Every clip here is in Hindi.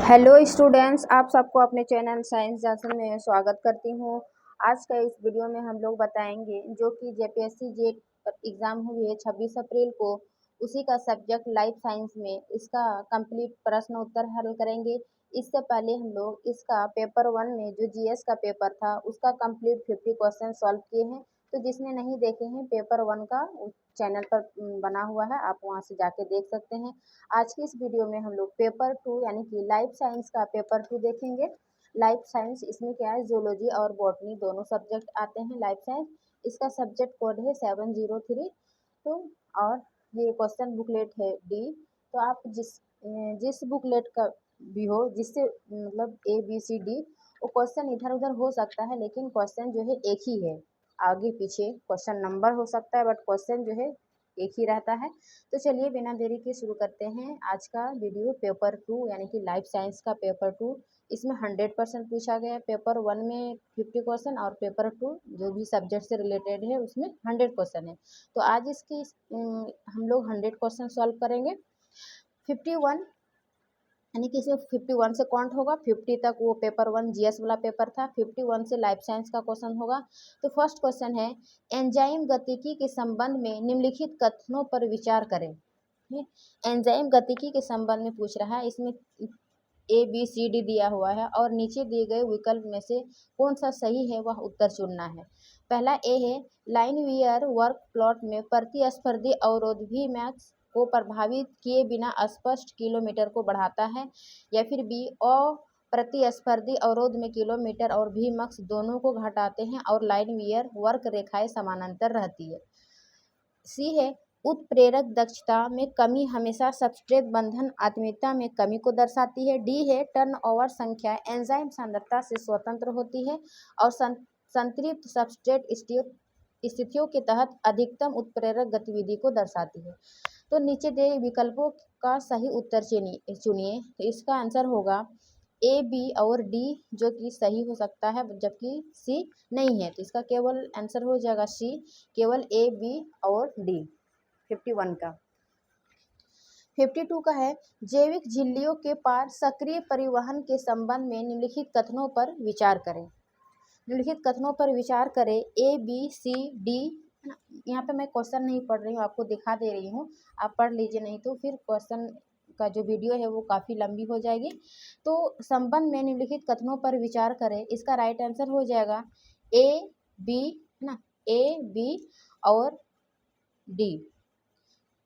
हेलो स्टूडेंट्स, आप सबको अपने चैनल साइंस जंक्शन में स्वागत करती हूँ। आज का इस वीडियो में हम लोग बताएंगे जो कि जेपीएससी जेट एग्ज़ाम हुई है 26 अप्रैल को, उसी का सब्जेक्ट लाइफ साइंस में इसका कंप्लीट प्रश्न उत्तर हल करेंगे। इससे पहले हम लोग इसका पेपर 1 में जो जीएस का पेपर था उसका कंप्लीट 50 क्वेश्चन सॉल्व किए हैं। तो जिसने नहीं देखे हैं पेपर 1 का चैनल पर बना हुआ है, आप वहाँ से जाके देख सकते हैं। आज की इस वीडियो में हम लोग पेपर 2 यानी कि लाइफ साइंस का पेपर 2 देखेंगे। लाइफ साइंस इसमें क्या है, जूलॉजी और बॉटनी दोनों सब्जेक्ट आते हैं लाइफ साइंस। इसका सब्जेक्ट कोड है 703। तो और ये क्वेश्चन बुकलेट है डी। तो आप जिस बुकलेट का भी हो, जिससे मतलब ए बी सी डी, वो क्वेश्चन इधर उधर हो सकता है लेकिन क्वेश्चन जो है एक ही है। आगे पीछे क्वेश्चन नंबर हो सकता है बट क्वेश्चन जो है एक ही रहता है। तो चलिए बिना देरी के शुरू करते हैं आज का वीडियो। पेपर 2 यानी कि लाइफ साइंस का पेपर 2, इसमें 100% पूछा गया है। पेपर 1 में 50 क्वेश्चन और पेपर 2 जो भी सब्जेक्ट से रिलेटेड है उसमें 100 क्वेश्चन है। तो आज इसकी हम लोग 100 क्वेश्चन सॉल्व करेंगे। 51 यानी कि इसमें 51 से काउंट होगा, 50 तक वो पेपर 1 जीएस वाला पेपर था, 51 से लाइफ साइंस का क्वेश्चन होगा। तो फर्स्ट क्वेश्चन है, एंजाइम गतिकी के संबंध में निम्नलिखित कथनों पर विचार करें। एंजाइम गतिकी के संबंध में पूछ रहा है। इसमें ए बी सी डी दिया हुआ है और नीचे दिए गए विकल्प में से कौन सा सही है वह उत्तर चुनना है। पहला ए है, लाइनवियर वर्क प्लॉट में प्रतिस्पर्धी अवरोध भी मैक्स को प्रभावित किए बिना स्पष्ट किलोमीटर को बढ़ाता है। या फिर बी, प्रतिस्पर्धी अवरोध में किलोमीटर और भी मैक्स दोनों को घटाते हैं और लाइनवियर वर्क रेखाएं समानांतर रहती है। सी है, उत्प्रेरक दक्षता में कमी हमेशा सबस्ट्रेट बंधन आत्मीयता में कमी को दर्शाती है। डी है, टर्नओवर संख्या एंजाइम सांद्रता से स्वतंत्र होती है और संतृप्त सबस्ट्रेट स्थितियों के तहत अधिकतम उत्प्रेरक गतिविधि को दर्शाती है। तो नीचे दिए विकल्पों का सही उत्तर चुनिए। तो इसका आंसर होगा ए, बी और डी, जो कि सही हो सकता है जबकि सी नहीं है। तो इसका केवल आंसर हो जाएगा सी, केवल ए, बी और डी 51 का। 52 का है, जैविक झिल्लियों के पार सक्रिय परिवहन के संबंध में निम्नलिखित कथनों पर विचार करें। निम्नलिखित कथनों पर विचार करें, ए बी सी डी। यहाँ पे मैं क्वेश्चन नहीं पढ़ रही हूँ, आपको दिखा दे रही हूँ, आप पढ़ लीजिए, नहीं तो फिर क्वेश्चन का जो वीडियो है वो काफ़ी लंबी हो जाएगी। तो संबंध में निम्नलिखित कथनों पर विचार करें, इसका राइट आंसर हो जाएगा ए बी, है ना, ए बी और डी।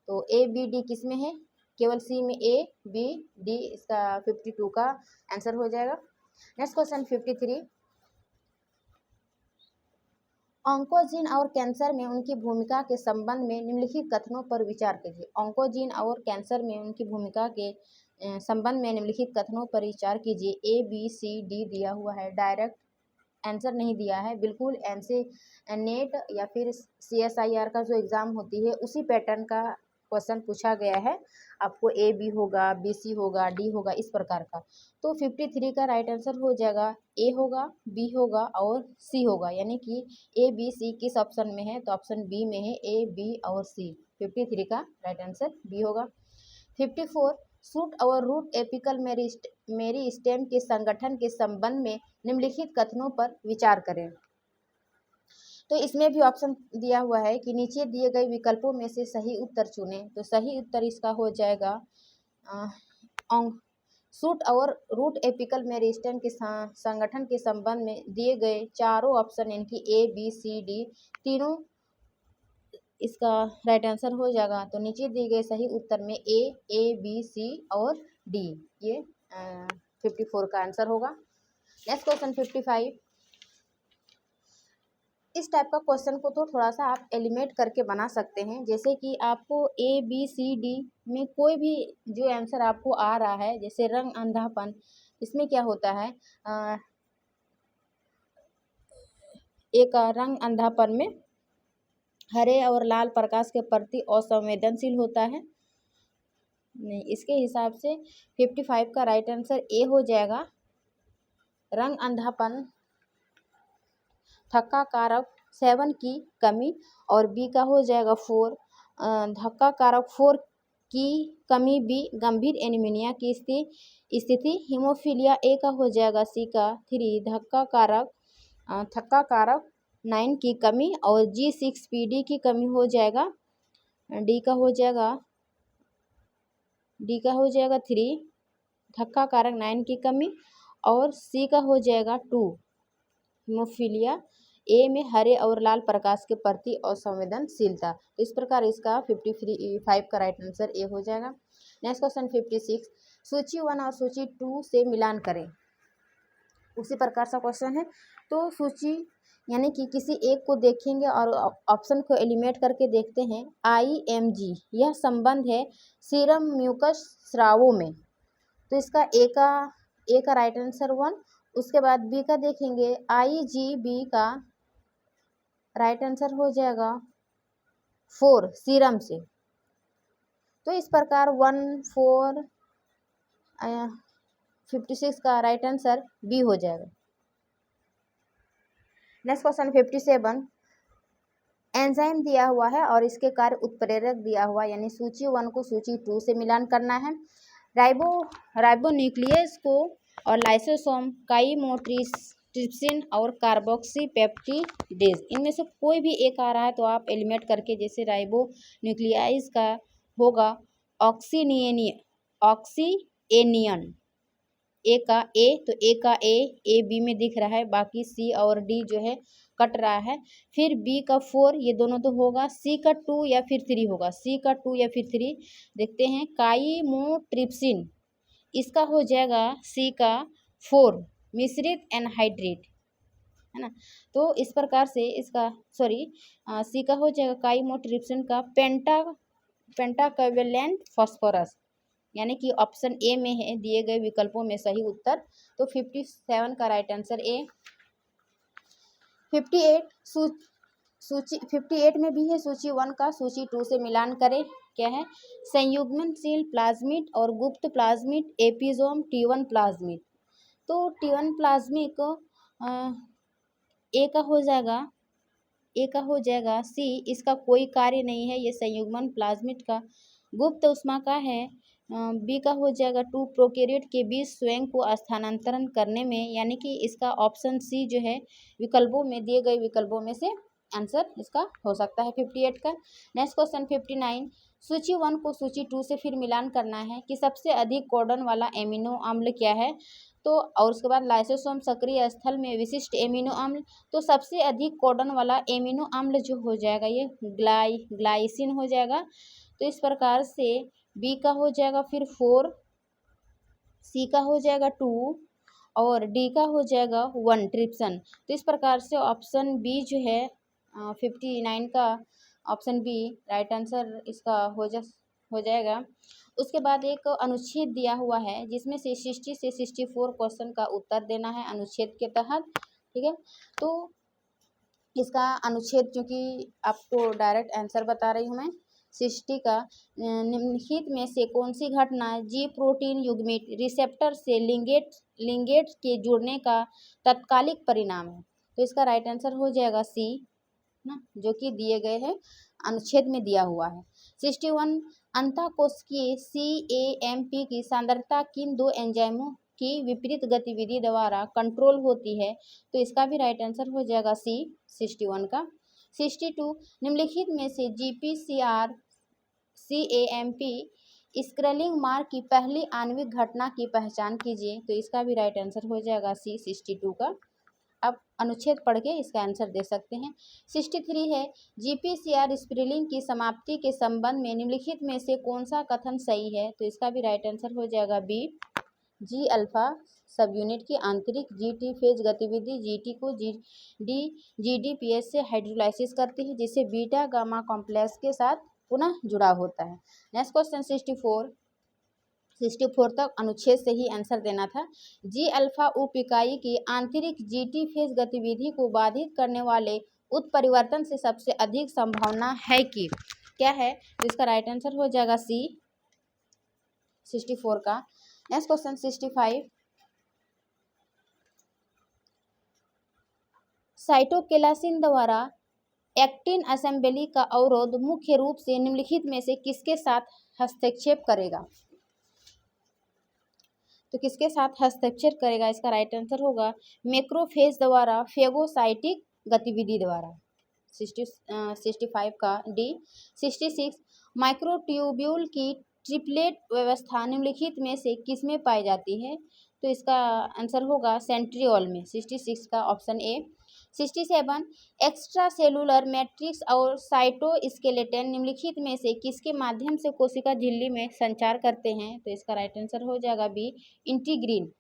तो ए बी डी किस में है, केवल सी में ए बी डी, इसका 52 का आंसर हो जाएगा। नेक्स्ट क्वेश्चन 53, ऑन्कोजीन और कैंसर में उनकी भूमिका के संबंध में निम्नलिखित कथनों पर विचार कीजिए। ऑन्कोजीन और कैंसर में उनकी भूमिका के संबंध में निम्नलिखित कथनों पर विचार कीजिए। ए बी सी डी दिया हुआ है, डायरेक्ट आंसर नहीं दिया है, बिल्कुल एनसी नेट या फिर CSIR का जो एग्ज़ाम होती है उसी पैटर्न का क्वेश्चन पूछा गया है। आपको ए बी होगा, बी सी होगा, डी होगा, इस प्रकार का। तो 53 का राइट आंसर हो जाएगा ए होगा, बी होगा और सी होगा, यानी कि ए बी सी किस ऑप्शन में है, तो ऑप्शन बी में है, ए बी और सी। 53 का राइट आंसर बी होगा। 54, शूट और रूट एपिकल मेरिस्टेम के संगठन के संबंध में निम्नलिखित कथनों पर विचार करें। तो इसमें भी ऑप्शन दिया हुआ है कि नीचे दिए गए विकल्पों में से सही उत्तर चुनें। तो सही उत्तर इसका हो जाएगा शूट और रूट एपिकल मेरिस्टेम के संगठन के संबंध में दिए गए चारों ऑप्शन यानी कि ए बी सी डी तीनों इसका राइट आंसर हो जाएगा। तो नीचे दिए गए सही उत्तर में ए बी सी और डी, ये 54 का आंसर होगा। नेक्स्ट क्वेश्चन 55, इस टाइप का क्वेश्चन को तो थोड़ा सा आप एलिमेट करके बना सकते हैं, जैसे कि आपको ए बी सी डी में कोई भी जो आंसर आपको आ रहा है, जैसे रंग अंधापन, इसमें क्या होता है, एक रंग अंधापन में हरे और लाल प्रकाश के प्रति असंवेदनशील होता है। नहीं, इसके हिसाब से 55 का राइट आंसर ए हो जाएगा, रंग अंधापन थक्का कारक 7 की कमी, और बी का हो जाएगा 4, धक्का कारक 4 की कमी बी गंभीर एनीमिया की स्थिति, हीमोफीलिया ए का हो जाएगा सी का 3 थक्का कारक 9 की कमी, और G6PD की कमी हो जाएगा डी का हो जाएगा 3 थक्का कारक 9 की कमी, और सी का हो जाएगा 2 हीमोफीलिया ए में हरे और लाल प्रकाश के प्रति असंवेदनशीलता। तो इस प्रकार इसका 55 का राइट आंसर ए हो जाएगा। नेक्स्ट क्वेश्चन 56, सूची 1 और सूची 2 से मिलान करें। उसी प्रकार सा क्वेश्चन है। तो सूची यानी कि किसी एक को देखेंगे और ऑप्शन को एलिमिनेट करके देखते हैं। IMG यह संबंध है सीरम म्यूकस स्रावों में, तो इसका ए का राइट आंसर 1। उसके बाद बी का देखेंगे, IgB का राइट आंसर हो जाएगा 4 सीरम से। तो इस प्रकार 1, 4, 56 का राइट आंसर बी हो जाएगा। नेक्स्ट क्वेश्चन 57, एंजाइम दिया हुआ है और इसके कार्य उत्प्रेरक दिया हुआ, यानी सूची 1 को सूची 2 से मिलान करना है। राइबोन्यूक्लियस को और लाइसोसोम, काइमोट्रिप्सिन और कार्बोक्सीपेप्टिडेज, इनमें से कोई भी एक आ रहा है तो आप एलिमिनेट करके, जैसे राइबोन्यूक्लियाइज का होगा ऑक्सीएनियन, ए का ए, तो ए का ए बी में दिख रहा है, बाकी सी और डी जो है कट रहा है। फिर बी का 4, ये दोनों तो होगा। सी का 2 या फिर 3 होगा, सी का 2 या फिर 3 देखते हैं। काइमोट्रिप्सिन, इसका हो जाएगा सी का 4 मिश्रित एनहाइड्रेट, है ना। तो इस प्रकार से इसका सी का हो जाएगा काइमोट्रिप्सिन का पेंटाकोवैलेंट फास्फोरस, यानी कि ऑप्शन ए में है दिए गए विकल्पों में सही उत्तर। तो 57 का राइट आंसर ए। 58 में भी है सूची 1 का सूची 2 से मिलान करें। क्या है? संयुग्मनशील प्लाज्मिड और गुप्त प्लाज्मिड एपिसोम T1 प्लाज्मिड। तो T1 प्लाज्मिक ए का हो जाएगा सी, इसका कोई कार्य नहीं है, ये संयुग्मन प्लाज्मिड का गुप्त ऊष्मा का है। बी का हो जाएगा 2 प्रोकैरियोट के बीच स्वयं को स्थानांतरण करने में, यानी कि इसका ऑप्शन सी जो है विकल्पों में दिए गए विकल्पों में से आंसर इसका हो सकता है 58 का। नेक्स्ट क्वेश्चन 59, सूची 1 को सूची 2 से फिर मिलान करना है कि सबसे अधिक कोडन वाला एमिनो अम्ल क्या है। तो और उसके बाद लाइसोसोम सक्रिय स्थल में विशिष्ट एमिनो अम्ल, तो सबसे अधिक कोडन वाला एमिनो अम्ल जो हो जाएगा ये ग्लाइसिन हो जाएगा। तो इस प्रकार से बी का हो जाएगा फिर 4, सी का हो जाएगा 2 और डी का हो जाएगा 1 ट्रिप्सन। तो इस प्रकार से ऑप्शन बी जो है 59 का ऑप्शन बी राइट आंसर इसका हो जाएगा। उसके बाद एक अनुच्छेद दिया हुआ है जिसमें से 60 से 64 क्वेश्चन का उत्तर देना है अनुच्छेद के तहत, ठीक है। तो इसका अनुच्छेद चूँकि आपको डायरेक्ट आंसर बता रही हूँ मैं, 60 का निम्नलिखित में से कौन सी घटना जी प्रोटीन युग्मित रिसेप्टर से लिंगेट के जुड़ने का तत्कालिक परिणाम है। तो इसका राइट आंसर हो जाएगा सी ना, जो कि दिए गए हैं अनुच्छेद में दिया हुआ है। 61 अंतःकोशिकीय CAMP की सांद्रता किन 2 एंजाइमों की विपरीत गतिविधि द्वारा कंट्रोल होती है। तो इसका भी राइट आंसर हो जाएगा सी 61 का। 62 निम्नलिखित में से GPCR CAMP स्क्रलिंग मार्ग की पहली आणविक घटना की पहचान कीजिए। तो इसका भी राइट आंसर हो जाएगा सी 62 का। अब अनुच्छेद पढ़ के इसका आंसर दे सकते हैं। 63 है GPCR स्क्रीनिंग की समाप्ति के संबंध में निम्नलिखित में से कौन सा कथन सही है। तो इसका भी राइट आंसर हो जाएगा बी, जी अल्फा सब यूनिट की आंतरिक GT फेज गतिविधि GT को GDPS से हाइड्रोलाइसिस करती है, जिससे बीटा गामा कॉम्प्लेक्स के साथ पुनः जुड़ा होता है। नेक्स्ट क्वेश्चन 64 तक अनुच्छेद से ही आंसर देना था। जी अल्फा उप इकाई की आंतरिक GT फेज गतिविधि को बाधित करने वाले उत्परिवर्तन से सबसे अधिक संभावना है कि क्या है। तो इसका राइट आंसर हो जाएगा सी 64 का। नेक्स्ट क्वेश्चन 65, साइटोकेलासिन द्वारा एक्टिन असेंबली का अवरोध मुख्य रूप से निम्नलिखित में से किसके साथ हस्तक्षेप करेगा? तो किसके साथ हस्तक्षेप करेगा? इसका राइट आंसर होगा मैक्रोफेज द्वारा फेगोसाइटिक गतिविधि द्वारा। 65 का डी। 66 माइक्रोट्यूब्यूल की ट्रिपलेट व्यवस्था निम्नलिखित में से किसमें पाई जाती है? तो इसका आंसर होगा सेंट्रियोल में। 66 का option A. 67 extra cellular matrix और साइटोस्केलेटन निम्नलिखित में से किसके माध्यम से कोशिका झिल्ली में संचार करते हैं? तो इसका राइट आंसर हो जाएगा बी इंटीग्रीन।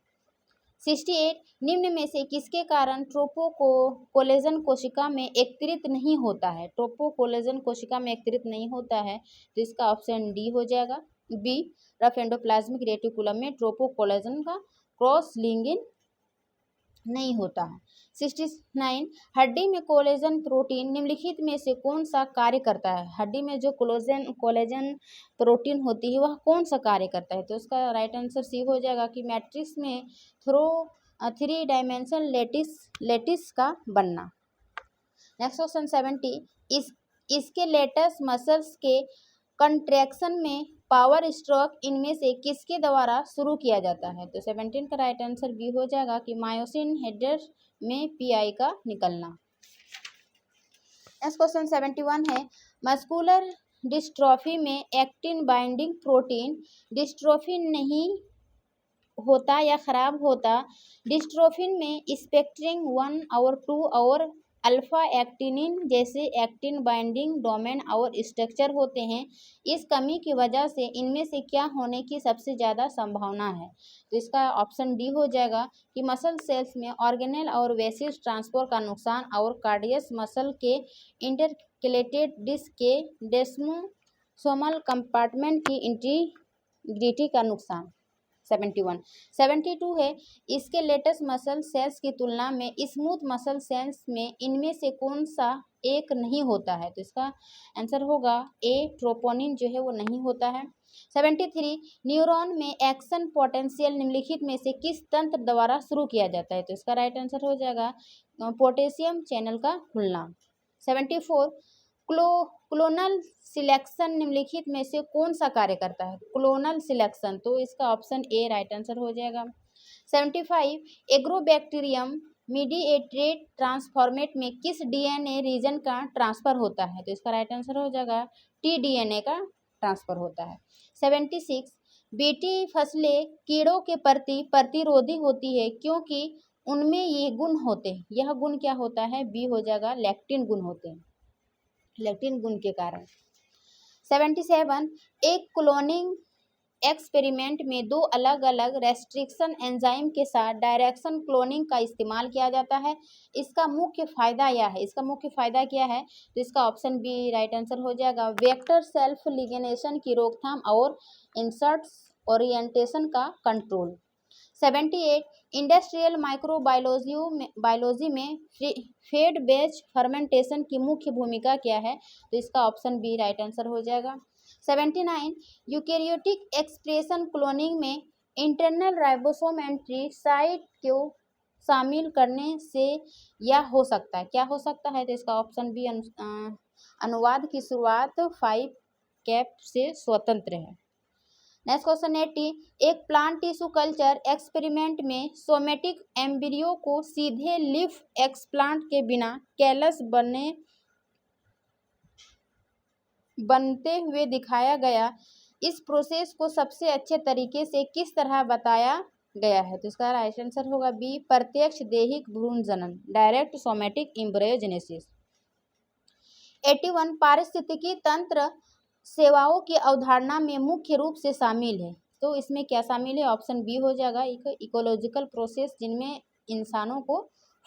68 निम्न में से किसके कारण ट्रोपोकोलेजन कोशिका में एकत्रित नहीं होता है? ट्रोपोकोलेजन कोशिका में एकत्रित नहीं होता है, तो इसका ऑप्शन डी हो जाएगा बी। रफ एंडोप्लाज्मिक रेटिकुलम में ट्रोपोकोलेजन का क्रॉस लिंकिंग नहीं होता है। 69 हड्डी में कोलेजन प्रोटीन निम्नलिखित में से कौन सा कार्य करता है? हड्डी में जो कोलेजन प्रोटीन होती है वह कौन सा कार्य करता है? तो इसका राइट आंसर सी हो जाएगा कि मैट्रिक्स में थ्री डायमेंशनल लेटिस का बनना। नेक्स्ट क्वेश्चन 70 इसके लेटस मसल्स के कंट्रैक्शन में पावर स्ट्रोक इनमें से किसके द्वारा शुरू किया जाता है? तो 17 का राइट आंसर बी हो जाएगा कि मायोसिन हेडर में पीआई का निकलना। नेक्स्ट क्वेश्चन 71 है मस्कुलर डिस्ट्रॉफी में एक्टिन बाइंडिंग प्रोटीन डिस्ट्रोफिन नहीं होता या खराब होता। डिस्ट्रोफिन में स्पेक्ट्रिंग 1 और 2 और अल्फा एक्टिनिन जैसे एक्टिन बाइंडिंग डोमेन और स्ट्रक्चर होते हैं। इस कमी की वजह से इनमें से क्या होने की सबसे ज़्यादा संभावना है? तो इसका ऑप्शन डी हो जाएगा कि मसल सेल्स में ऑर्गेनेल और वेसिस ट्रांसपोर्ट का नुकसान और कार्डियस मसल के इंटरकलेटेड डिस्क के डेस्मोसोमल कंपार्टमेंट की इंटीग्रिटी का नुकसान। 71 72 है इसके लेटेस्ट मसल सेल्स की तुलना में स्मूथ मसल सेल्स में इनमें से कौन सा एक नहीं होता है? तो इसका आंसर होगा ए ट्रोपोनिन जो है वो नहीं होता है। 73 न्यूरॉन में एक्शन पोटेंशियल निम्नलिखित में से किस तंत्र द्वारा शुरू किया जाता है? तो इसका राइट आंसर हो जाएगा पोटेशियम चैनल का खुलना। 74 क्लोनल सिलेक्शन निम्नलिखित में से कौन सा कार्य करता है? क्लोनल सिलेक्शन, तो इसका ऑप्शन ए राइट आंसर हो जाएगा। 75 एग्रोबैक्टीरियम मीडिएटेड ट्रांसफॉर्मेट में किस डीएनए रीजन का ट्रांसफर होता है? तो इसका राइट आंसर हो जाएगा टी डीएनए का ट्रांसफर होता है। 76 बीटी फसलें कीड़ों के प्रति प्रतिरोधी होती है क्योंकि उनमें ये गुण होते हैं। यह गुण क्या होता है? बी हो जाएगा लैक्टिन गुण होते हैं, लैक्टिन गुण के कारण। 77 एक क्लोनिंग एक्सपेरिमेंट में दो अलग अलग रेस्ट्रिक्शन एंजाइम के साथ डायरेक्शन क्लोनिंग का इस्तेमाल किया जाता है। इसका मुख्य फायदा क्या है? इसका मुख्य फायदा क्या है? तो इसका ऑप्शन बी राइट आंसर हो जाएगा वेक्टर सेल्फ लिगेनेशन की रोकथाम और इंसर्ट्स ओरिएंटेशन का कंट्रोल। 78 इंडस्ट्रियल माइक्रोबायोलॉजी में फेड बैच फर्मेंटेशन की मुख्य भूमिका क्या है? तो इसका ऑप्शन बी राइट आंसर हो जाएगा। 79 यूकेरियोटिक एक्सप्रेशन क्लोनिंग में इंटरनल राइबोसोम एंट्री साइट को शामिल करने से यह हो सकता है, क्या हो सकता है? तो इसका ऑप्शन बी अनुवाद की शुरुआत 5 कैप से स्वतंत्र है। नेक्स्ट क्वेश्चन 80 एक प्लांट टिश्यू कल्चर एक्सपेरिमेंट में सोमेटिक एम्ब्रियो को सीधे लीफ एक्सप्लांट के बिना कैलस बनते हुए दिखाया गया। इस प्रोसेस को सबसे अच्छे तरीके से किस तरह बताया गया है? तो इसका राइट आंसर होगा बी प्रत्यक्ष दैहिक भ्रूण जनन डायरेक्ट सोमेटिक एम्ब्रियोजेनेसिस। 81 पारिस्थितिकी तंत्र सेवाओं की अवधारणा में मुख्य रूप से शामिल है, तो इसमें क्या शामिल है? ऑप्शन बी हो जाएगा इकोलॉजिकल प्रोसेस जिनमें इंसानों को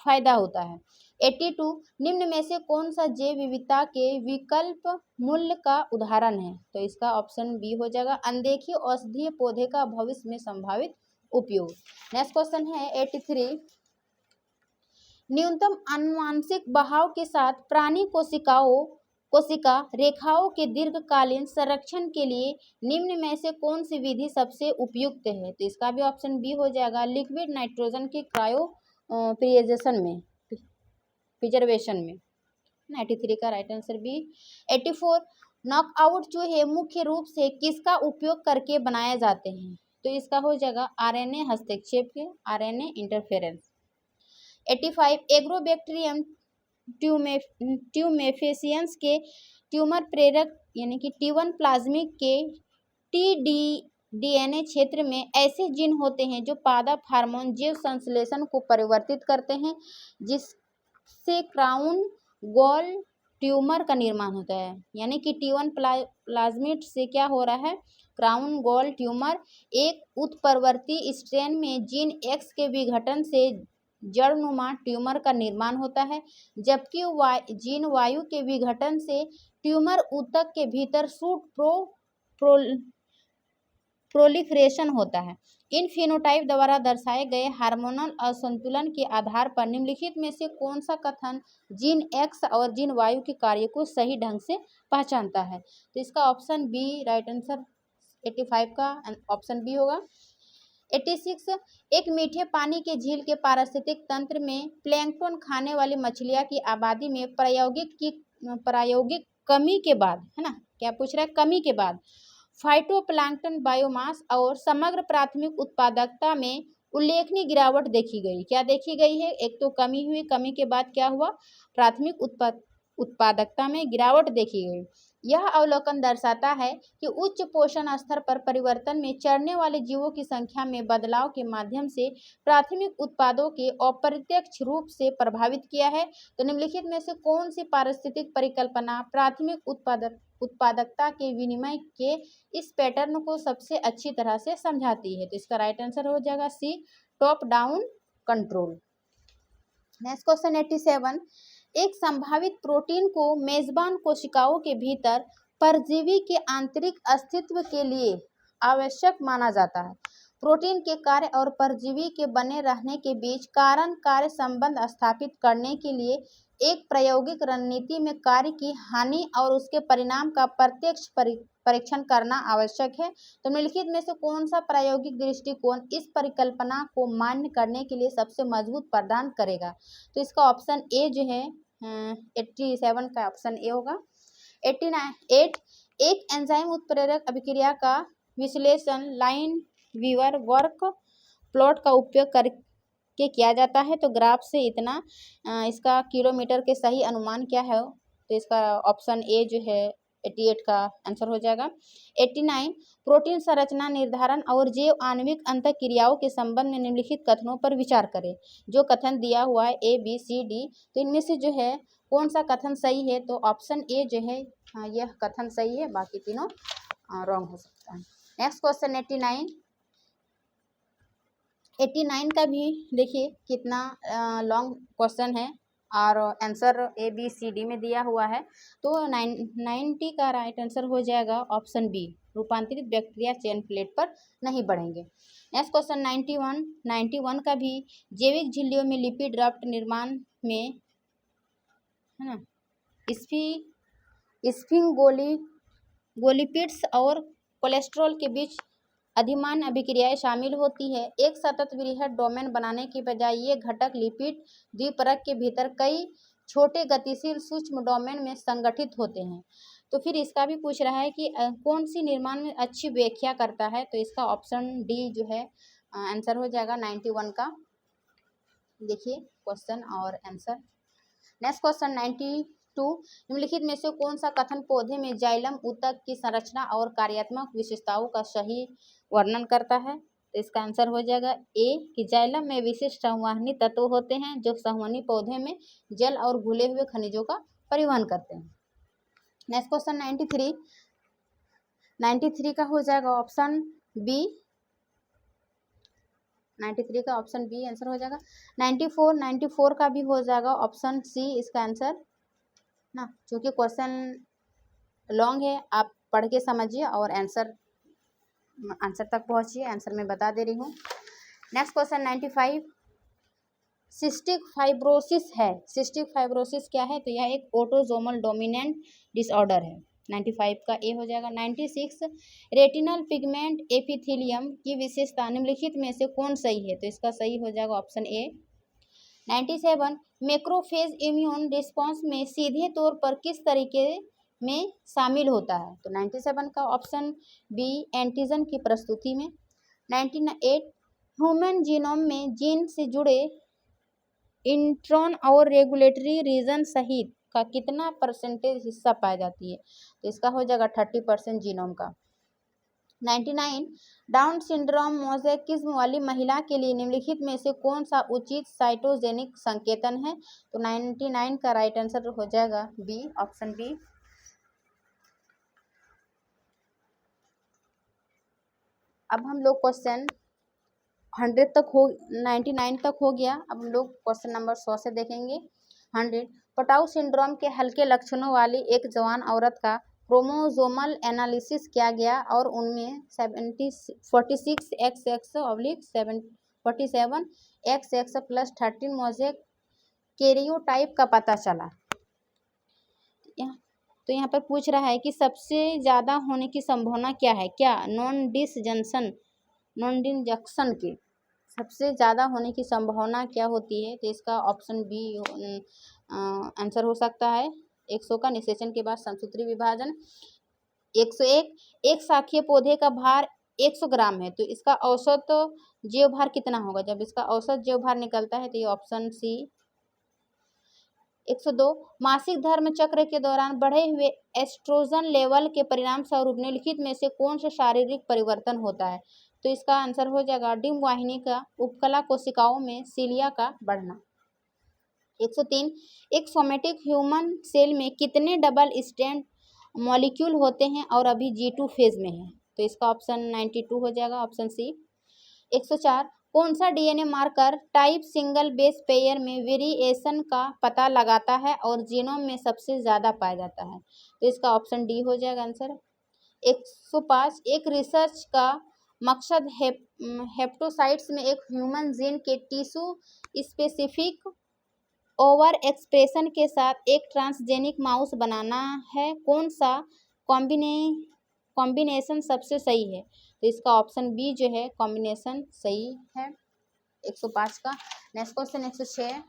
फायदा होता है। 82 निम्न में से कौन सा जैव विविधता के विकल्प मूल्य का उदाहरण है? तो इसका ऑप्शन बी हो जाएगा अनदेखी औषधीय पौधे का भविष्य में संभावित उपयोग। नेक्स्ट क्वेश्चन है 83 न्यूनतम आनुवंशिक बहाव के साथ प्राणी कोशिका रेखाओं के दीर्घकालीन संरक्षण के लिए निम्न में से कौन सी विधि सबसे उपयुक्त है? तो इसका भी ऑप्शन बी हो जाएगा लिक्विड नाइट्रोजन के क्रायो प्रिजर्वेशन में 83 का राइट आंसर बी। 84 नॉकआउट चूहे मुख्य रूप से किसका उपयोग करके बनाए जाते हैं, तो इसका हो जाएगा आरएनए हस्तक्षेप के, आरएनए इंटरफेरेंस। 85 एग्रोबैक्टीरियम ट्यूमेफेसियंस के ट्यूमर प्रेरक यानी कि T1 प्लाज्मिक के टीडीएनए क्षेत्र में ऐसे जीन होते हैं जो पादप हार्मोन जैव संश्लेषण को परिवर्तित करते हैं, जिससे क्राउन गॉल ट्यूमर का निर्माण होता है। यानी कि T1 प्लाज्मिड से क्या हो रहा है, क्राउन गॉल ट्यूमर एक उत्परिवर्ती स्ट्रेन में जीन एक्स के विघटन से जड़नुमा ट्यूमर का निर्माण होता है, जबकि जीन वायु के विघटन से ट्यूमर ऊतक के भीतर शूट प्रोलिफरेशन होता है। इन फिनोटाइप द्वारा दर्शाए गए हार्मोनल असंतुलन के आधार पर निम्नलिखित में से कौन सा कथन जीन एक्स और जीन वायु के कार्य को सही ढंग से पहचानता है, तो इसका ऑप्शन बी राइट आंसर 85 का ऑप्शन बी होगा। 86 एक मीठे पानी के झील के पारिस्थितिक तंत्र में प्लैंकटन खाने वाली मछलियां की आबादी में प्रायोगिक कमी के बाद, है ना, क्या पूछ रहा है, कमी के बाद फाइटोप्लैंक्टन बायोमास और समग्र प्राथमिक उत्पादकता में उल्लेखनीय गिरावट देखी गई। क्या देखी गई है, एक तो कमी हुई, कमी के बाद क्या हुआ, प्राथमिक उत्पादकता में गिरावट देखी गई। यह अवलोकन दर्शाता है कि उच्च पोषण स्तर पर परिवर्तन में चरने वाले जीवों की संख्या में बदलाव के माध्यम से प्राथमिक उत्पादों के अप्रत्यक्ष रूप से प्रभावित किया है। तो निम्नलिखित में से कौन सी पारिस्थितिक परिकल्पना प्राथमिक उत्पादकता के विनिमय के इस पैटर्न को सबसे अच्छी तरह से समझाती है, तो इसका राइट आंसर हो जाएगा C top down control. Next question 87 एक संभावित प्रोटीन को मेजबान कोशिकाओं के भीतर परजीवी के आंतरिक अस्तित्व के लिए आवश्यक माना जाता है। प्रोटीन के कार्य और परजीवी के बने रहने के बीच कारण कार्य संबंध स्थापित करने के लिए एक प्रायोगिक रणनीति में कार्य की हानि और उसके परिणाम का प्रत्यक्ष परीक्षण करना आवश्यक है। तो निम्नलिखित में से कौन सा प्रायोगिक दृष्टिकोण इस परिकल्पना को मान्य करने के लिए सबसे मजबूत प्रदान करेगा, तो इसका ऑप्शन ए जो है 87 का ऑप्शन ए होगा। 89 एक एंजाइम उत्प्रेरक अभिक्रिया का विश्लेषण लाइन वीवर वर्क प्लॉट का उपयोग करके किया जाता है। तो ग्राफ से इतना इसका किलोमीटर के सही अनुमान क्या है, तो इसका ऑप्शन ए जो है 88 का आंसर हो जाएगा। 89 प्रोटीन संरचना निर्धारण और जैव आणविक अंतःक्रियाओं के संबंध में निम्नलिखित कथनों पर विचार करें। जो कथन दिया हुआ है ए बी सी डी, तो इनमें से जो है कौन सा कथन सही है, तो ऑप्शन ए जो है यह कथन सही है, बाकी तीनों रॉन्ग हो सकता है। नेक्स्ट क्वेश्चन 89 का भी देखिए कितना लॉन्ग क्वेश्चन है और answer A B C D में दिया हुआ है। तो 90 का राइट आंसर हो जाएगा ऑप्शन बी, रूपांतरित बैक्टीरिया चेन प्लेट पर नहीं बढ़ेंगे। नेक्स्ट क्वेश्चन 91 का भी जैविक झिल्लियों में लिपिड राफ्ट निर्माण में, है ना, स्फिंगोलिपिड्स और कोलेस्ट्रॉल के बीच अधिमान अभिक्रियाएं शामिल होती है। एक सतत वृहद डोमेन बनाने के बजाय ये घटक लिपिड द्विपरक के भीतर कई छोटे गतिशील सूक्ष्म डोमेन में संगठित होते हैं। तो फिर इसका भी पूछ रहा है कि कौन सी निर्माण में अच्छी व्याख्या करता है, तो इसका ऑप्शन डी जो है आंसर हो जाएगा 91 का। देखिए क्वेश्चन और आंसर। नेक्स्ट क्वेश्चन 92 निम्नलिखित में से कौन सा कथन पौधे में जाइलम ऊतक की संरचना और कार्यात्मक विशेषताओं का सही वर्णन करता है, तो इसका आंसर हो जाएगा ए कि जाइलम में विशिष्ट संवहनी तत्व होते हैं जो संवहनी पौधे में जल और घुले हुए खनिजों का परिवहन करते हैं। नेक्स्ट क्वेश्चन 93 का हो जाएगा ऑप्शन बी, 93 का ऑप्शन बी आंसर हो जाएगा। 94 का भी हो जाएगा ऑप्शन सी इसका आंसर ना, क्योंकि क्वेश्चन लॉन्ग है, आप पढ़ के समझिए और आंसर तक पहुंचिए। आंसर मैं बता दे रही हूँ। नेक्स्ट क्वेश्चन 95 सिस्टिक फाइब्रोसिस है। सिस्टिक फाइब्रोसिस क्या है, तो यह एक ऑटोसोमल डोमिनेंट डिसऑर्डर है। 95 का ए हो जाएगा। 96 रेटिनल पिगमेंट एपिथेलियम की विशेषता निम्नलिखित में से कौन सही है, तो इसका सही हो जाएगा option A. 97 macrophage immune response में सीधे तौर पर किस तरीके में शामिल होता है? तो 97 का ऑप्शन बी एंटीजन की प्रस्तुति में। 98 ह्यूमन जीनोम में जीन से जुड़े इंट्रॉन और रेगुलेटरी रीजन सहित का कितना परसेंटेज हिस्सा पाई जाती है? तो इसका हो जाएगा 30% जीनोम का। 99 डाउन सिंड्रोम मोज़ेकिज्म वाली महिला के लिए निम्नलिखित में से कौन सा उचित साइटोजेनिक संकेतन है? तो 99 का राइट आंसर हो जाएगा बी, ऑप्शन बी। अब हम लोग क्वेश्चन 100 तक हो 99 तक हो गया। अब हम लोग क्वेश्चन नंबर 100 से देखेंगे। 100 पटाउ सिंड्रोम के हल्के लक्षणों वाली एक जवान औरत का क्रोमोसोमल एनालिसिस किया गया और उनमें 46XX+47XX+13 मोज़ेक कैरियोटाइप का पता चला। तो यहाँ पर पूछ रहा है कि सबसे ज़्यादा होने की संभावना क्या है? क्या नॉन डिसजंक्शन के सबसे ज़्यादा होने की संभावना क्या होती है? तो इसका ऑप्शन बी आंसर हो सकता है। 100 का निषेचन के बाद समसूत्री विभाजन। 101 एक शाखीय पौधे का भार 100 ग्राम है, तो इसका औसत जैव भार कितना होगा? जब इसका औसत जैव भार निकलता है तो ये ऑप्शन सी। 102 मासिक धर्म चक्र के दौरान बढ़े हुए एस्ट्रोजन लेवल के परिणाम स्वरूप निम्नलिखित में से कौन सा शारीरिक परिवर्तन होता है? तो इसका आंसर हो जाएगा डिम्ब वाहिनी का उपकला कोशिकाओं में सीलिया का बढ़ना। 103 एक सोमेटिक ह्यूमन सेल में कितने डबल स्ट्रैंड मॉलिक्यूल होते हैं और अभी G2 फेज में है? तो इसका ऑप्शन 92 हो जाएगा, ऑप्शन सी। 104 कौन सा DNA marker type single base pair में वेरिएशन का पता लगाता है और जीनोम में सबसे ज़्यादा पाया जाता है? तो इसका ऑप्शन डी हो जाएगा आंसर। 105 एक रिसर्च का मकसद हेप्टोसाइट्स में एक ह्यूमन जीन के टिश्यू स्पेसिफिक ओवर एक्सप्रेशन के साथ एक ट्रांसजेनिक माउस बनाना है। कौन सा कॉम्बिनेशन सबसे सही है? तो इसका ऑप्शन बी जो है कॉम्बिनेशन सही है 105 का। नेक्स्ट क्वेश्चन 106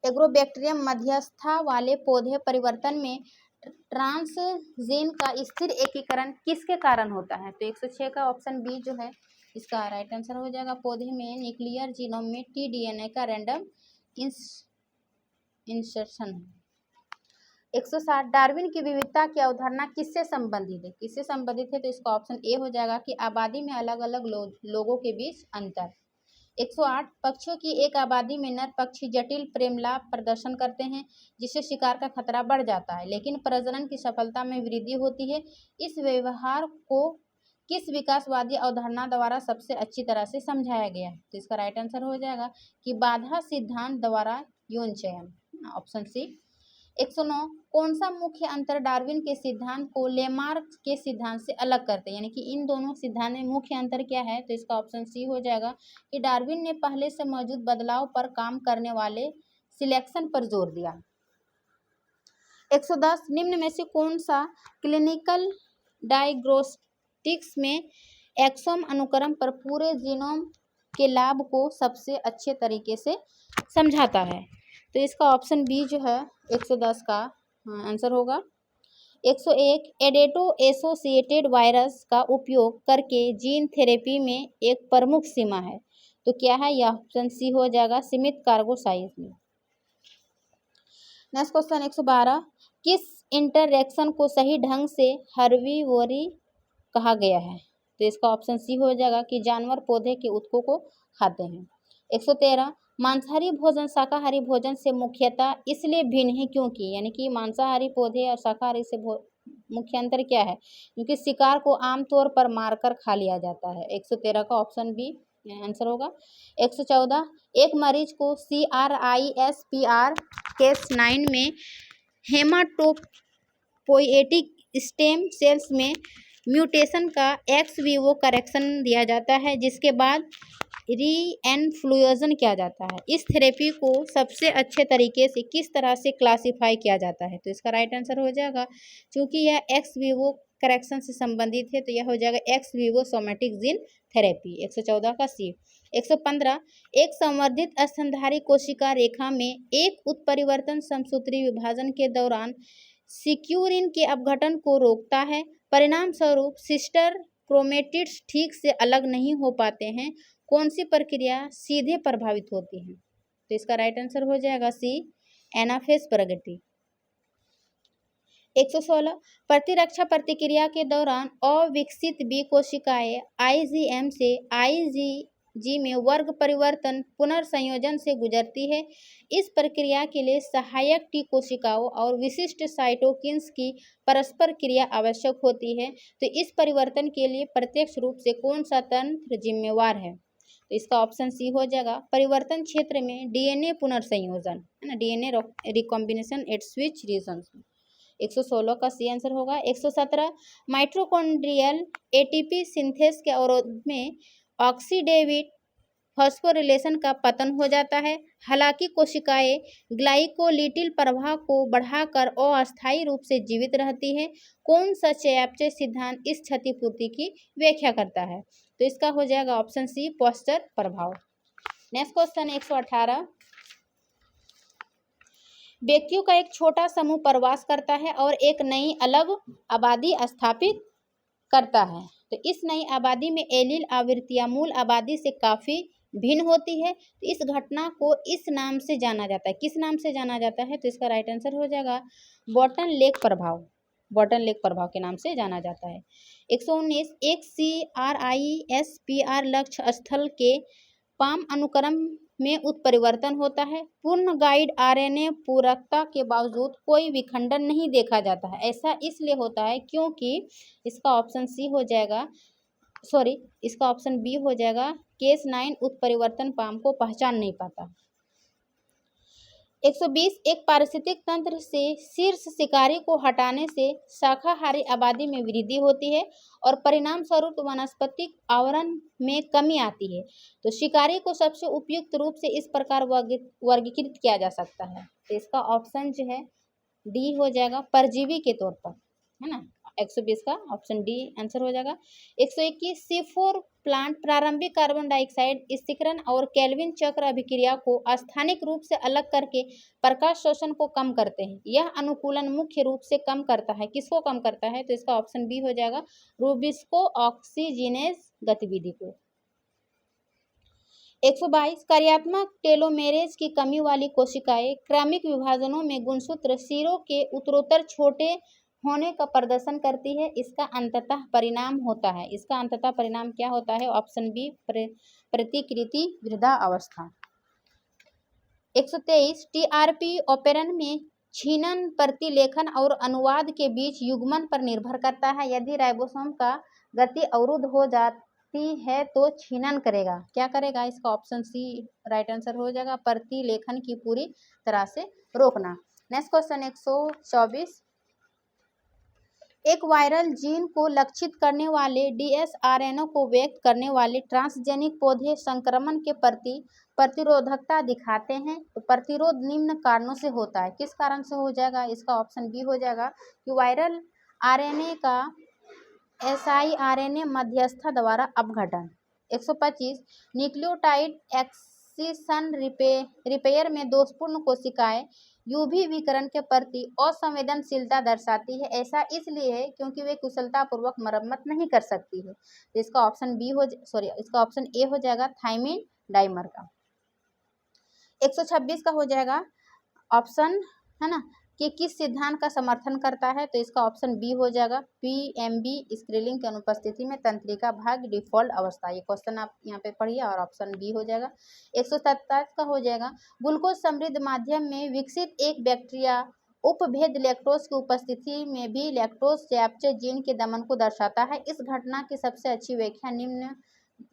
एग्रोबैक्टीरियम मध्यस्थता वाले पौधे परिवर्तन में ट्रांसजीन का स्थिर एकीकरण किसके कारण होता है? तो 106 का ऑप्शन बी जो है इसका राइट आंसर हो जाएगा। पौधे में न्यूक्लियर जीनोम में टीडीएनए का रैंडम इंसर्शन। 160 डार्विन की विविधता की अवधारणा किससे संबंधित है? किससे संबंधित है? तो इसका ऑप्शन ए हो जाएगा कि आबादी में अलग अलग लोगों के बीच अंतर। 108 पक्षियों की एक आबादी में नर पक्षी जटिल प्रेमलाप प्रदर्शन करते हैं जिससे शिकार का खतरा बढ़ जाता है, लेकिन प्रजनन की सफलता में वृद्धि होती है। इस व्यवहार को किस विकासवादी अवधारणा द्वारा सबसे अच्छी तरह से समझाया गया है? तो इसका राइट आंसर हो जाएगा कि बाधा सिद्धांत द्वारा यौन चयन, ऑप्शन सी। 109 कौन सा मुख्य अंतर डार्विन के सिद्धांत को लेमार्क के सिद्धांत से अलग करते हैं? यानी कि इन दोनों सिद्धांत में मुख्य अंतर क्या है? तो इसका ऑप्शन सी हो जाएगा कि डार्विन ने पहले से मौजूद बदलाव पर काम करने वाले सिलेक्शन पर जोर दिया। 110 निम्न में से कौन सा क्लिनिकल डायग्नोस्टिक्स में एक्सोम अनुक्रम पर पूरे जीनोम के लाभ को सबसे अच्छे तरीके से समझाता है? तो इसका ऑप्शन बी जो है 110 का आंसर होगा। 101 एडेटो एसोसिएटेड वायरस का उपयोग करके जीन थेरेपी में एक प्रमुख सीमा है, तो क्या है? यह ऑप्शन सी हो जाएगा सीमित कार्गो साइज में। नेक्स्ट क्वेश्चन 112 किस इंटरैक्शन को सही ढंग से हर्बीवोरी कहा गया है? तो इसका ऑप्शन सी हो जाएगा कि जानवर पौधे के उत्तकों को खाते हैं। 113 मांसाहारी भोजन शाकाहारी भोजन से मुख्यतः इसलिए भिन्न है क्योंकि, यानी कि मांसाहारी पौधे और शाकाहारी से मुख्य अंतर क्या है? क्योंकि शिकार को आमतौर पर मारकर खा लिया जाता है। 113 का ऑप्शन बी आंसर होगा। 114 एक मरीज को CRISPR केस 9 में हेमाटोपोएटिक स्टेम सेल्स में म्यूटेशन का एक्स वीवो करेक्शन दिया जाता है जिसके बाद रीएनफ्लुएंसन किया जाता है। इस थेरेपी को सबसे अच्छे तरीके से किस तरह से क्लासिफाई किया जाता है? तो इसका राइट आंसर हो जाएगा क्योंकि यह एक्स वीवो करेक्शन से संबंधित है तो यह हो जाएगा x Vivo somatic gene therapy. 114 का सी। 115 एक संवर्धित स्तनधारी कोशिका रेखा में एक उत्परिवर्तन समसूत्री विभाजन के दौरान सिक्यूरिन के अपघटन को रोकता है, परिणाम स्वरूप सिस्टर क्रोमेटिड्स ठीक से अलग नहीं हो पाते हैं। कौन सी प्रक्रिया सीधे प्रभावित होती है? तो इसका राइट आंसर हो जाएगा सी, एनाफेज प्रगति। 116 प्रतिरक्षा प्रतिक्रिया के दौरान अविकसित बी कोशिकाएं आईजीएम से आईजीजी में वर्ग परिवर्तन पुनर्संयोजन से गुजरती है। इस प्रक्रिया के लिए सहायक टी कोशिकाओं और विशिष्ट साइटोकिन्स की परस्पर क्रिया आवश्यक होती है। तो इस परिवर्तन के लिए प्रत्यक्ष रूप से कौन सा तंत्र जिम्मेवार है? तो इसका ऑप्शन सी हो जाएगा परिवर्तन क्षेत्र में डीएनए पुनर्संयोजन, है ना, DNA recombination at switch regions. 116 का सी आंसर होगा। 117 माइटोकॉन्ड्रियल एटीपी सिंथेस के अवरोध में ऑक्सीडेटिव फॉस्फोरिलेशन का पतन हो जाता है। हालांकि कोशिकाएं ग्लाइकोलिटिल प्रवाह को बढ़ाकर अस्थायी रूप से जीवित रहती है। कौन सा चयापचय सिद्धांत इस क्षतिपूर्ति की व्याख्या करता है? तो इसका हो जाएगा ऑप्शन सी, पोस्चर प्रभाव। नेक्स्ट क्वेश्चन 118 व्यक्तियों का एक छोटा समूह प्रवास करता है और एक नई अलग आबादी स्थापित करता है। तो इस नई आबादी में एलील आवृत्तियां मूल आबादी से काफ़ी भिन्न होती है। तो इस घटना को इस नाम से जाना जाता है। किस नाम से जाना जाता है? तो इसका राइट आंसर हो जाएगा बॉटन लेक प्रभाव। बॉटन लेक प्रभाव के नाम से जाना जाता है। 119 एक CRISPR लक्ष्य स्थल के पाम अनुक्रम में उत्परिवर्तन होता है। पूर्ण गाइड आरएनए पूरकता के बावजूद कोई विखंडन नहीं देखा जाता है। ऐसा इसलिए होता है क्योंकि इसका ऑप्शन सी हो जाएगा, इसका ऑप्शन बी हो जाएगा Cas9 उत्परिवर्तन पाम को पहचान नहीं पाता। 120 एक पारिस्थितिक तंत्र से शीर्ष शिकारी को हटाने से शाकाहारी आबादी में वृद्धि होती है और परिणाम स्वरूप वनस्पतिक आवरण में कमी आती है। तो शिकारी को सबसे उपयुक्त रूप से इस प्रकार वर्गीकृत किया जा सकता है। तो इसका ऑप्शन जो है डी हो जाएगा, परजीवी के तौर पर, है ना। 120 का ऑप्शन डी आंसर हो जाएगा। 121 C4 प्लांट प्रारंभिक कार्बन डाइऑक्साइड स्थिरीकरण और केल्विन चक्र अभिक्रिया को स्थानिक रूप से अलग करके प्रकाश शोषण को कम करते हैं। यह अनुकूलन मुख्य रूप से कम करता है, किसको कम करता है? तो इसका ऑप्शन बी हो जाएगा, रूबिस्को ऑक्सीजिनेज गतिविधि को। 122 कार्यात्मक टेलोमेरेज की कमी वाली कोशिकाएं क्रमिक विभाजनों में गुणसूत्र सिरों के उत्तरोत्तर छोटे होने का प्रदर्शन करती है। इसका अंततः परिणाम होता है, इसका अंततः परिणाम क्या होता है? ऑप्शन बी, प्रतिकृति वृद्धावस्था। 123 टीआरपी ऑपेरन में छीनन प्रतिलेखन और अनुवाद के बीच युग्मन पर निर्भर करता है। यदि राइबोसोम का गति अवरुद्ध हो जाती है तो छीनन करेगा, क्या करेगा? इसका ऑप्शन सी राइट आंसर हो जाएगा, प्रतिलेखन की पूरी तरह से रोकना। नेक्स्ट क्वेश्चन 124 एक वायरल जीन को लक्षित करने वाले डीएसआरएनए को व्यक्त करने वाले ट्रांसजेनिक पौधे संक्रमण के प्रति प्रतिरोधकता दिखाते हैं। तो प्रतिरोध निम्न कारणों से होता है, किस कारण से हो जाएगा? इसका ऑप्शन बी हो जाएगा कि वायरल आरएनए का siRNA मध्यस्थ द्वारा अपघटन। 125 न्यूक्लियोटाइड एक्सिशन रिपेयर में दोषपूर्ण कोशिकाएं यूवी विकिरण के प्रति असंवेदनशीलता दर्शाती है। ऐसा इसलिए है क्योंकि वे कुशलतापूर्वक मरम्मत नहीं कर सकती है। तो इसका ऑप्शन इसका ऑप्शन ए हो जाएगा, थायमिन डाइमर का। 126 का हो जाएगा ऑप्शन, है ना, कि किस सिद्धांत का समर्थन करता है? तो इसका ऑप्शन बी हो जाएगा, पीएमबी स्क्रीनिंग की अनुपस्थिति में तंत्रिका भाग डिफॉल्ट अवस्था। ये क्वेश्चन आप यहाँ पे पढ़िए और ऑप्शन बी हो जाएगा। 127 का हो जाएगा ग्लूकोज समृद्ध माध्यम में विकसित एक बैक्टीरिया उपभेद लैक्टोज की उपस्थिति में भी लैक्टोज चयापचय जीन के दमन को दर्शाता है। इस घटना की सबसे अच्छी व्याख्या निम्न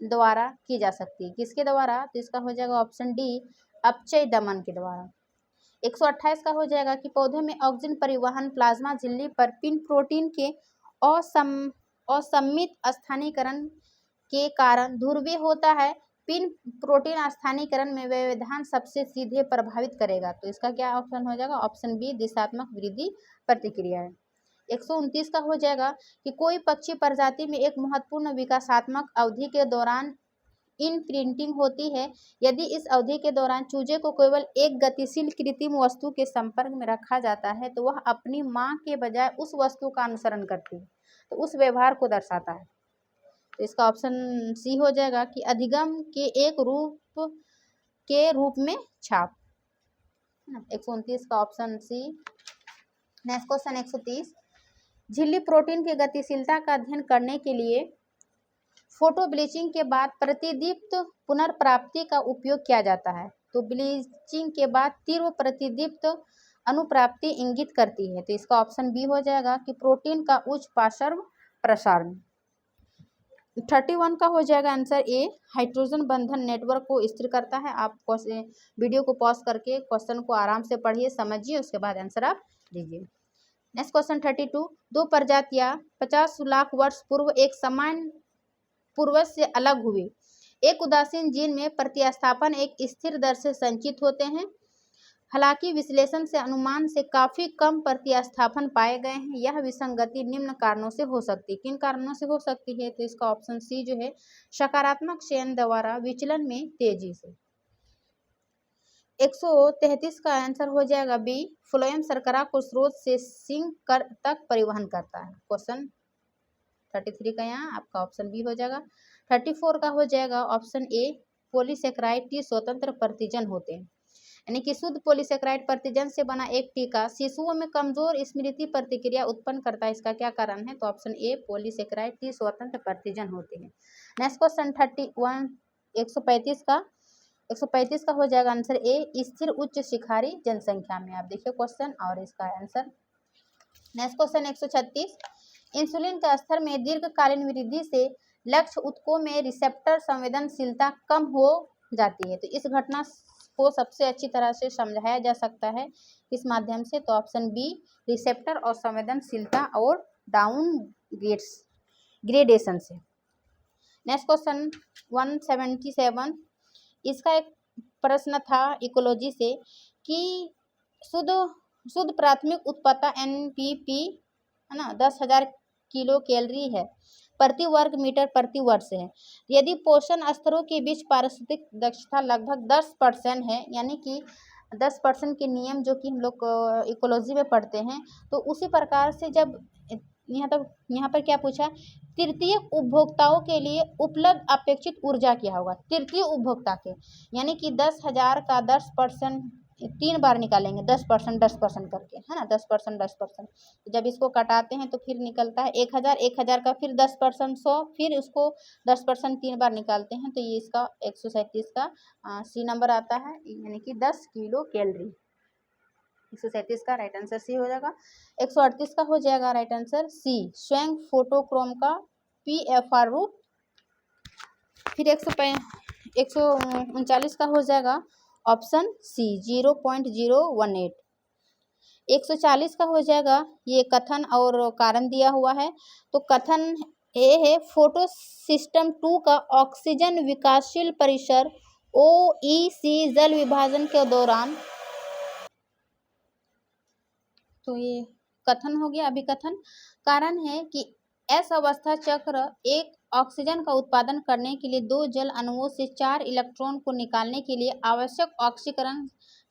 द्वारा की जा सकती है, किसके द्वारा? तो इसका हो जाएगा ऑप्शन डी, अपचय दमन के द्वारा। 128 का हो जाएगा कि पौधे में ऑक्सीजन परिवहन प्लाज्मा झिल्ली पर पिन प्रोटीन के असम्मित स्थानीयकरण के कारण ध्रुवीय होता है। पिन प्रोटीन स्थानीयकरण में व्यवधान सबसे सीधे प्रभावित करेगा। तो इसका क्या ऑप्शन हो जाएगा? ऑप्शन बी, दिशात्मक वृद्धि प्रतिक्रिया है। 129 का हो जाएगा कि कोई पक्षी प्रजाति में एक महत्वपूर्ण विकासात्मक अवधि के दौरान इन प्रिंटिंग होती है। यदि इस अवधि के दौरान चूजे को केवल एक गतिशील कृत्रिम वस्तु के संपर्क में रखा जाता है तो वह अपनी मां के बजाय उस वस्तु का अनुसरण करती है, तो उस व्यवहार को दर्शाता है। तो इसका ऑप्शन सी हो जाएगा कि अधिगम के एक रूप में छाप। 129 का ऑप्शन सी। नेक्स्ट क्वेश्चन 130, झिल्ली प्रोटीन की गतिशीलता का अध्ययन करने के लिए फोटो ब्लीचिंग के बाद प्रतिदीप्त पुनर्प्राप्ति का उपयोग किया जाता है। तो ब्लीचिंग के बाद तीव्र प्रतिदीप्त अनुप्राप्ति इंगित करती है। तो इसका ऑप्शन बी हो जाएगा कि प्रोटीन का उच्च पार्श्व प्रसारण। 31 का हो जाएगा आंसर ए, हाइड्रोजन बंधन नेटवर्क को स्थिर करता है। आप वीडियो को पॉज करके क्वेश्चन को आराम से पढ़िए, समझिए, उसके बाद आंसर आप दीजिए। नेक्स्ट क्वेश्चन 32, दो प्रजातियां 50 लाख वर्ष पूर्व एक समान पूर्वज से अलग हुए। एक उदासीन जीन में प्रतिस्थापन एक स्थिर दर से संचित होते हैं, हालांकि विश्लेषण से अनुमान से काफी कम प्रतिस्थापन पाए गए हैं। यह विसंगति निम्न कारणों से हो सकती है। किन कारणों से हो सकती है? तो इसका ऑप्शन सी जो है, सकारात्मक चयन द्वारा विचलन में तेजी से। 133 का आंसर हो जाएगा बी, फ्लोएम शर्करा को स्रोत से सिंक तक परिवहन करता है। क्वेश्चन 33 का यहाँ आपका ऑप्शन बी हो जाएगा। 34 का हो जाएगा ऑप्शन ए, पॉलीसेकेराइड टी स्वतंत्र प्रतिजन होते हैं, यानी कि शुद्ध पॉलीसेकेराइड प्रतिजन से बना एक टीका शिशुओं में कमजोर स्मृति प्रतिक्रिया उत्पन्न करता है। इसका क्या कारण है? तो ऑप्शन ए, पॉलीसेकेराइड टी स्वतंत्र प्रतिजन होते हैं। नेक्स्ट क्वेश्चन 135 का हो जाएगा आंसर ए, स्थिर उच्च शिखारी जनसंख्या में। आप देखिए क्वेश्चन और इसका आंसर। नेक्स्ट क्वेश्चन 136, इंसुलिन के स्तर में दीर्घकालीन वृद्धि से लक्ष्य ऊतकों में रिसेप्टर संवेदनशीलता कम हो जाती है। तो इस घटना को सबसे अच्छी तरह से समझाया जा सकता है इस माध्यम से। तो ऑप्शन बी, रिसेप्टर और संवेदनशीलता और डाउन ग्रेडेशन से। नेक्स्ट क्वेश्चन 177, इसका एक प्रश्न था इकोलॉजी से कि शुद्ध प्राथमिक उत्पादन एनपीपी है ना 10,000 किलो कैलोरी है प्रति वर्ग मीटर प्रति वर्ष है। यदि पोषण स्तरों के बीच पारिस्थितिक दक्षता लगभग 10% है, यानी कि 10% के नियम जो कि हम लोग इकोलॉजी में पढ़ते हैं, तो उसी प्रकार से जब यहाँ पर क्या पूछा, तृतीय उपभोक्ताओं के लिए उपलब्ध अपेक्षित ऊर्जा क्या होगा? तृतीय उपभोक्ता के, यानी कि 10,000 का 10% 3 बार निकालेंगे, 10% करके, है ना, 10%। तो जब इसको कटाते हैं तो फिर निकलता है 1,000 का, फिर 10% 100, फिर उसको 10% 3 बार निकालते हैं, तो ये इसका 137 का सी नंबर आता है, यानी कि 10 किलो कैलोरी। 137 का राइट आंसर सी हो जाएगा। 138 का हो जाएगा राइट आंसर सी, स्वयं फोटोक्रोम का PFR रूप। फिर 139 का हो जाएगा ऑप्शन सी, 0.018। 140 का हो जाएगा, ये कथन और कारण दिया हुआ है। तो कथन ए है, फोटो सिस्टम 2 का ऑक्सीजन विकासशील परिसर OEC जल विभाजन के दौरान। तो ये कथन हो गया। अभिकथन कारण है कि एस अवस्था चक्र एक ऑक्सीजन का उत्पादन करने के लिए 2 जल अणुओं से 4 इलेक्ट्रॉन को निकालने के लिए आवश्यक ऑक्सीकरण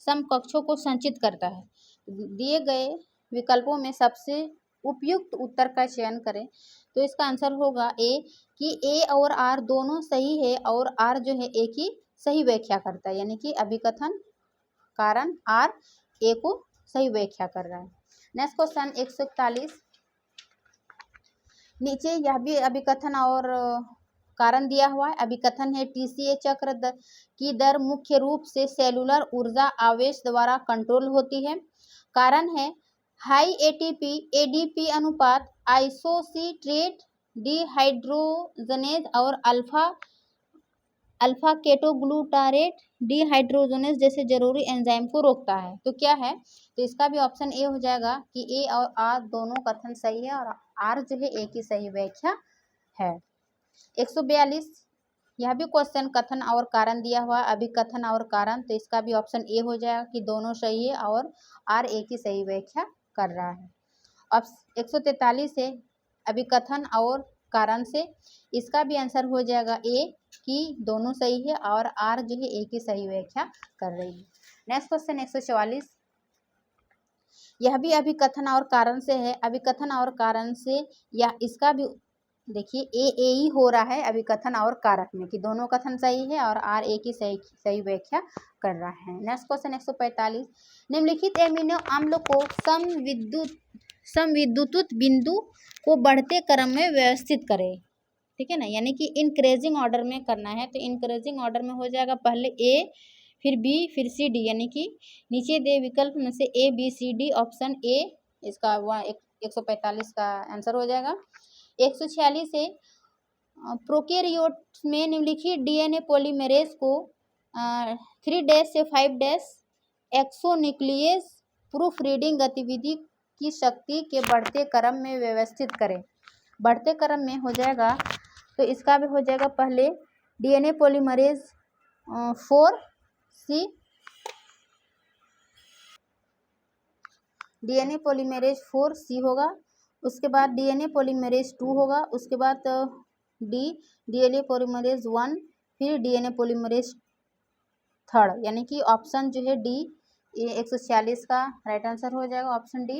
समकक्षों को संचित करता है। दिए गए विकल्पों में सबसे उपयुक्त उत्तर का चयन करें। तो इसका आंसर होगा ए, कि ए और आर दोनों सही है और आर जो है ए की सही व्याख्या करता है, यानी कि अभिकथन कारण आर ए को सही व्याख्या कर रहा है। नेक्स्ट क्वेश्चन 141, नीचे यह भी अभिकथन और कारण दिया हुआ है। अभिकथन है, TCA चक्र की दर मुख्य रूप से सेलुलर ऊर्जा आवेश द्वारा कंट्रोल होती है। कारण है, हाई ATP ADP अनुपात, आइसोसिट्रेट डिहाइड्रोजनेज और अल्फा केटोग्लूटारेट डिहाइड्रोजनेज जैसे जरूरी एंजाइम को रोकता है। तो क्या है? तो इसका भी ऑप्शन ए हो जाएगा कि ए और आर दोनों कथन सही है और आर जो है ए की सही व्याख्या है। 142, यह भी क्वेश्चन कथन और कारण दिया हुआ, अभिकथन और कारण। तो इसका भी ऑप्शन ए हो जाएगा कि दोनों सही है और आर ए की सही व्याख्या कर रहा है। अब 143 है अभिकथन और कारण से, इसका भी आंसर हो जाएगा ए कि दोनों सही है और आर जो है ए की सही व्याख्या कर रही है। नेक्स्ट क्वेश्चन 144, यह भी अभिकथन और कारण से है। अभिकथन और कारण से या इसका भी देखिए ए ही हो रहा है अभिकथन और कारक में कि दोनों कथन सही है और आर ए की सही व्याख्या कर रहा है। नेक्स्ट क्वेश्चन 145, निम्नलिखित एमिनो अम्ल को समविद्युत बिंदु को बढ़ते क्रम में व्यवस्थित करें। ठीक है ना, यानी कि इंक्रीजिंग ऑर्डर में करना है, तो इंक्रीजिंग ऑर्डर में हो जाएगा पहले ए फिर बी फिर सी डी, यानी कि नीचे दे विकल्प में से A B C D option A इसका 145 का आंसर हो जाएगा। 146 है प्रोकैरियोट में निम्नलिखित डीएनए पॉलीमरेज को 3' से 5' एक्सोन्यूक्लियस प्रूफ रीडिंग गतिविधि की शक्ति के बढ़ते क्रम में व्यवस्थित करें। बढ़ते क्रम में हो जाएगा तो इसका भी हो जाएगा पहले DNA polymerase 4C, DNA polymerase 4C होगा, उसके बाद डीएनए पॉलीमरेज 2 होगा, उसके बाद डीएनए पॉलीमरेज 1, फिर डीएनए पॉलीमरेज 3, यानी कि ऑप्शन जो है डी 146 का राइट आंसर हो जाएगा, ऑप्शन डी।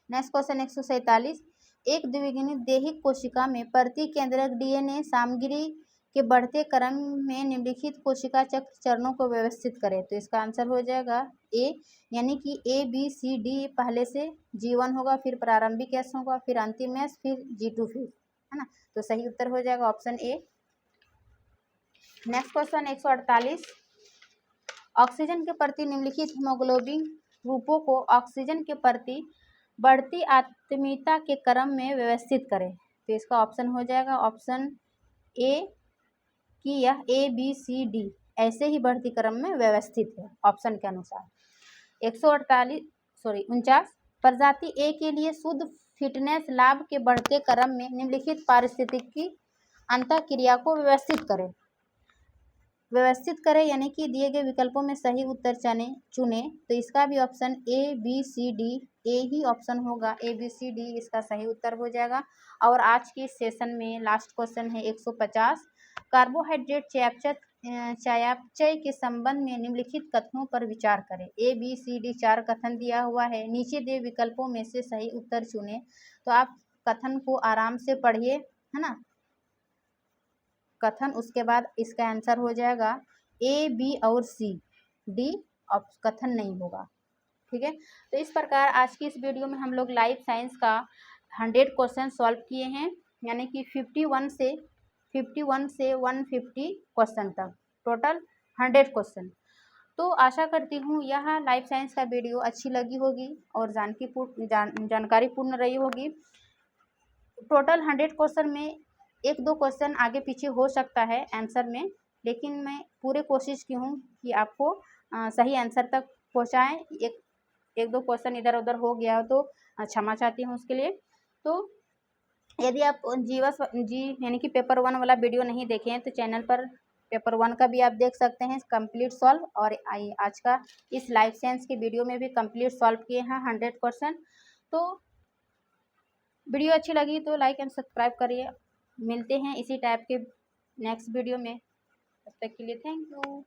नेक्स्ट क्वेश्चन 147, एक द्विगुणित दैहिक कोशिका में प्रति केंद्रक डीएनए सामग्री के बढ़ते क्रम में निम्नलिखित कोशिका चक्र चरणों को व्यवस्थित करें, तो इसका आंसर हो जाएगा ए, यानी कि ए बी सी डी पहले से G1 होगा, फिर प्रारंभिक एस होगा, फिर अंतिम एस, फिर G2 फिर, है ना, तो सही उत्तर हो जाएगा option A. Next question 148, oxygen के प्रति निम्नलिखित हीमोग्लोबिन रूपों को ऑक्सीजन के प्रति बढ़ती आत्मीयता के क्रम में व्यवस्थित करें, तो इसका ऑप्शन हो जाएगा ऑप्शन ए कि यह ए बी सी डी ऐसे ही बढ़ती क्रम में व्यवस्थित है ऑप्शन के अनुसार। 149 प्रजाति ए के लिए शुद्ध फिटनेस लाभ के बढ़ते क्रम में निम्नलिखित पारिस्थितिकी अंतःक्रिया को व्यवस्थित करें, यानी कि दिए गए विकल्पों में सही उत्तर चुने, तो इसका भी option A B C D A ही ऑप्शन होगा, ए बी सी डी इसका सही उत्तर हो जाएगा। और आज की सेशन में लास्ट क्वेश्चन है 150, कार्बोहाइड्रेट चयापचय के संबंध में निम्नलिखित कथनों पर विचार करें। ए बी सी डी 4 कथन दिया हुआ है, नीचे दिए विकल्पों में से सही उत्तर चुने, तो आप कथन को आराम से पढ़िए, है ना कथन, उसके बाद इसका आंसर हो जाएगा ए बी और सी, डी कथन नहीं होगा। ठीक है, तो इस प्रकार आज की इस वीडियो में हम लोग लाइफ साइंस का 100 क्वेश्चन सॉल्व किए हैं, यानी कि 51 से 150 क्वेश्चन तक, टोटल 100 क्वेश्चन। तो आशा करती हूँ यह लाइफ साइंस का वीडियो अच्छी लगी होगी और जानकारी पूर्ण रही होगी। टोटल 100 क्वेश्चन में 1-2 क्वेश्चन आगे पीछे हो सकता है आंसर में, लेकिन मैं पूरे कोशिश की हूँ कि आपको सही आंसर तक पहुँचाएँ। एक दो क्वेश्चन इधर उधर हो गया हो तो क्षमा चाहती हूँ उसके लिए। तो यदि आप यानी कि पेपर 1 वाला वीडियो नहीं देखे हैं तो चैनल पर पेपर 1 का भी आप देख सकते हैं कंप्लीट सॉल्व, और आज का इस लाइफ साइंस के वीडियो में भी कंप्लीट सॉल्व किए हैं 100 क्वेश्चन। तो वीडियो अच्छी लगी तो लाइक एंड सब्सक्राइब करिए। मिलते हैं इसी टाइप के नेक्स्ट वीडियो में, तब तक के लिए थैंक यू।